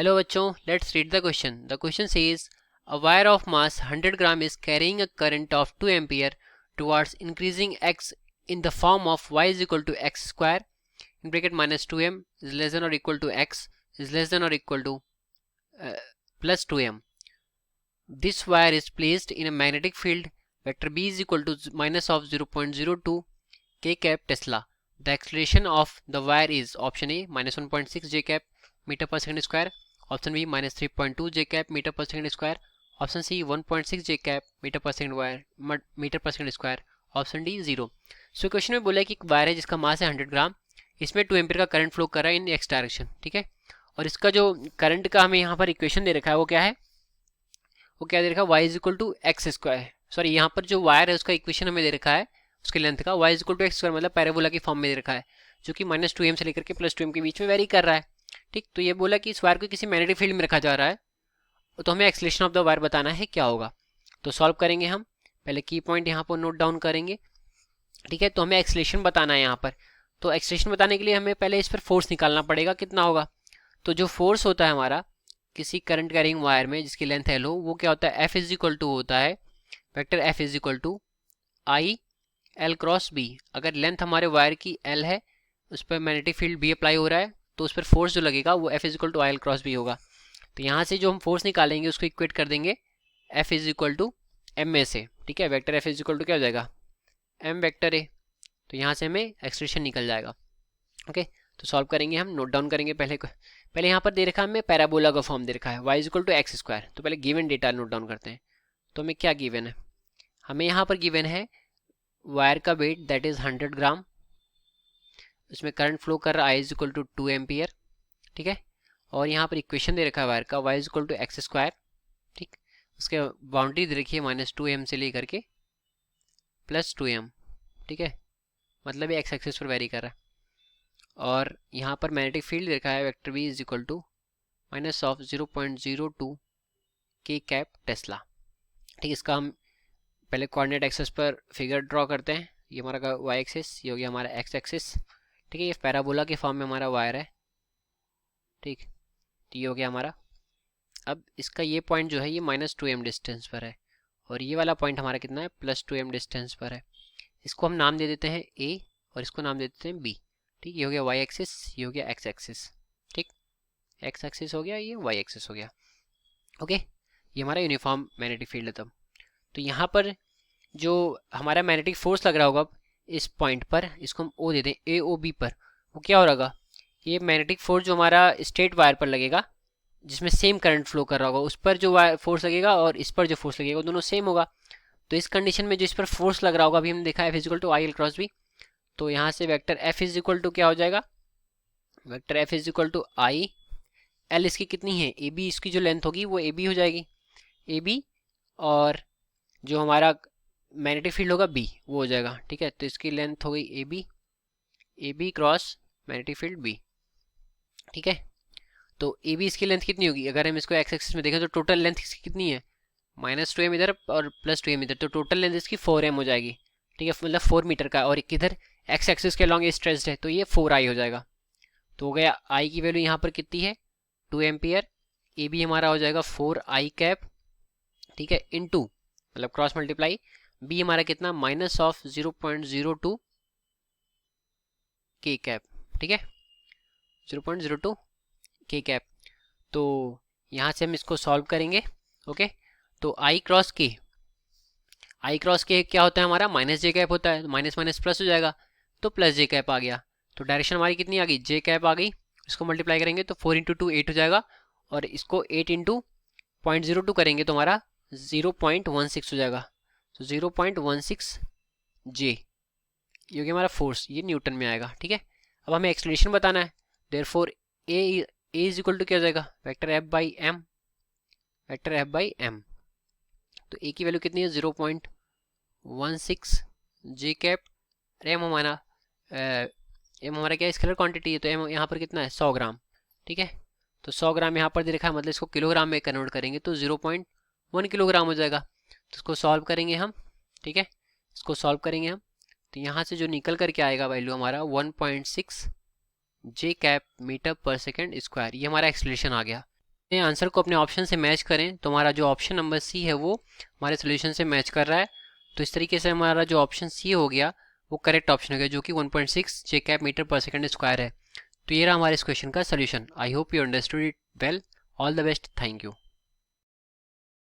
Hello बच्चों, let's read the question. The question says a wire of mass 100 gram is carrying a current of 2 ampere towards increasing x in the form of y is equal to x square in bracket minus 2m is less than or equal to x is less than or equal to plus 2m. This wire is placed in a magnetic field vector b is equal to minus of 0.02 k cap Tesla. The acceleration of the wire is option A minus 1.6 j cap meter per second square, option B minus 3.2 j cap meter per second square, option C 1.6 j cap meter per second square, option D 0. So question में बोला है कि एक wire है जिसका मास है 100 ग्राम, इसमें 2 ampere का करंट फ्लो कर रहा है इन एक्स डायरेक्शन. ठीक है, और इसका जो करंट का हमें यहाँ पर इक्वेशन दे रखा है वो क्या है, वो क्या दे रखा है, y is equal to x square. Sorry, यहाँ पर जो वायर है उसका इक्वेशन हमें दे रखा है उसके लेंथ का y is equal to x square, मतलब पैराबोला की फॉर्म में दे रखा है, जो कि माइनस 2m से लेकर के प्लस 2m के बीच में वेरी कर रहा है. ठीक, तो ये बोला कि इस वायर को किसी मैग्नेटिक फील्ड में रखा जा रहा है, तो हमें एक्सलेशन ऑफ द वायर बताना है क्या होगा. तो सॉल्व करेंगे हम. पहले की पॉइंट यहाँ पर नोट डाउन करेंगे. ठीक है, तो हमें एक्सलेशन बताना है यहाँ पर. तो एक्सलेशन बताने के लिए हमें पहले इस पर फोर्स निकालना पड़ेगा, कितना होगा. तो जो फोर्स होता है हमारा किसी करंट कैरिंग वायर में जिसकी लेंथ एल हो, वो क्या होता है, एफ इज इक्वल टू होता है vector F is equal to I L cross B. अगर लेंथ हमारे वायर की एल है, उस पर मैग्नेटिक फील्ड बी अप्लाई हो रहा है, तो उस पर फोर्स जो लगेगा वो F is equal to I L cross B होगा. तो यहाँ से जो हम फोर्स निकालेंगे उसको इक्वेट कर देंगे F is equal to M A से. ठीक है, vector F is equal to क्या हो जाएगा, एम वेक्टर ए. तो यहाँ से हमें एक्सप्रेशन निकल जाएगा. ओके, तो सॉल्व करेंगे हम, नोट डाउन करेंगे. पहले यहाँ पर दे रखा है हमें पैराबोला का फॉर्म दे रखा है y is equal to x square. तो पहले गिवन डेटा नोट डाउन करते हैं. तो हमें क्या गिवन है, हमें यहाँ पर गिवन है वायर का वेट दैट इज 100 ग्राम, उसमें करंट फ्लो कर रहा है i is equal to 2 ampere. ठीक है, और यहाँ पर इक्वेशन दे रखा है वायर का y is equal to x square. ठीक, उसके बाउंड्री दे रखी है माइनस 2m से लेकर के प्लस 2m. ठीक है, मतलब ये एक्स एक्सिस पर वेरी कर रहा है. और यहाँ पर मैग्नेटिक फील्ड देखा है vector B is equal to minus of 0.02 के कैप टेस्ला. ठीक, इसका हम पहले कोऑर्डिनेट एक्सिस पर फिगर ड्रॉ करते हैं. ये हमारा वाई एक्सिस, ये हो गया हमारा एक्स एक्सिस. ठीक है, ये पैराबोला के फॉर्म में हमारा वायर है. ठीक, तो ये हो गया हमारा. अब इसका ये पॉइंट जो है ये माइनस 2m डिस्टेंस पर है, और ये वाला पॉइंट हमारा कितना है, प्लस 2m डिस्टेंस पर है. इसको हम नाम दे देते हैं a और इसको नाम दे देते हैं b. ठीक, ये हो गया वाई एक्सिस, ये हो गया एक्स एक्सिस. ठीक, एक्स एक्सिस हो गया, ये वाई एक्सिस हो गया. ओके, ये हमारा यूनिफॉर्म मैग्नेटिक फील्ड है. तब तो यहाँ पर जो हमारा मैग्नेटिक फोर्स लग रहा होगा इस पॉइंट पर, इसको हम ओ दे दें ए ओ बी पर, वो क्या हो रहा, ये मैग्नेटिक फोर्स जो हमारा स्ट्रेट वायर पर लगेगा जिसमें सेम करंट फ्लो कर रहा होगा, उस पर जो वायर फोर्स लगेगा और इस पर जो फोर्स लगेगा वो दोनों सेम होगा. तो इस कंडीशन में जो इस पर फोर्स लग रहा होगा, अभी हमने देखा है physical to I L cross B. तो यहाँ से vector F is equal to क्या हो जाएगा, vector F is equal to I L, इसकी कितनी है ए बी, इसकी जो लेंथ होगी वो ए बी हो जाएगी, ए बी, और जो हमारा मैग्नेटिक फील्ड होगा बी वो हो जाएगा. ठीक है, तो इसकी लेंथ हो गई A B cross magnetic field B. ठीक है, तो ए बी इसकी लेंथ कितनी होगी, अगर हम इसको एक्स एक्सिस में देखें तो टोटल लेंथ इसकी कितनी है, माइनस 2m इधर और प्लस 2m इधर, तो टोटल लेंथ इसकी 4m हो जाएगी. ठीक है, मतलब 4 मीटर का, और किधर एक्स एक्सिस के लॉन्ग स्ट्रेच्ड है, तो ये 4i हो जाएगा. तो हो गया i की वैल्यू यहाँ पर कितनी है 2 एम्पियर, ए बी हमारा हो जाएगा 4i कैप. ठीक है, इनटू मतलब क्रॉस मल्टीप्लाई बी हमारा कितना माइनस ऑफ 0.02 के कैप. ठीक है, 0.02 के कैप. तो यहाँ से हम इसको सॉल्व करेंगे. ओके, तो आई क्रॉस के क्या होता है हमारा, माइनस जे कैप होता है, माइनस माइनस प्लस हो जाएगा, तो प्लस जे कैप आ गया. तो डायरेक्शन हमारी कितनी आ गई, जे कैप आ गई. इसको मल्टीप्लाई करेंगे तो 4 इंटू 2 8 हो जाएगा, और इसको 8 इंटू 0.02 करेंगे तो हमारा 0.16 हो जाएगा. तो 0.16 जे, ये हो गया हमारा फोर्स, ये न्यूटन में आएगा. ठीक है, अब हमें एक्सलेशन बताना है. Therefore A is equal to क्या हो जाएगा, vector F by M, vector F by M. तो ए की वैल्यू कितनी है 0.16 जे कैप. एम हमारा क्या स्केलर क्वांटिटी है, तो एम यहाँ पर कितना है 100 ग्राम. ठीक है, तो 100 ग्राम यहाँ पर दे रखा है, मतलब इसको किलोग्राम में कन्वर्ट करेंगे तो 0.1 किलोग्राम हो जाएगा. तो इसको सॉल्व करेंगे हम. ठीक है, इसको सॉल्व करेंगे हम, तो यहाँ से जो निकल करके आएगा वैल्यू हमारा 1.6 जे कैप मीटर पर सेकेंड स्क्वायर. ये हमारा एक्सलेशन आ गया. आंसर को अपने ऑप्शन से मैच करें तो हमारा जो ऑप्शन नंबर सी है वो हमारे सोल्यूशन से मैच कर रहा है। तो इस तरीके से हमारा जो ऑप्शन सी हो गया वो करेक्ट ऑप्शन हो गया, जो कि 1.6 जेकैब मीटर पर सेकंड स्क्वायर है। तो ये रहा हमारे इस क्वेश्चन का solution. I hope you understood it well. All the best. Thank you.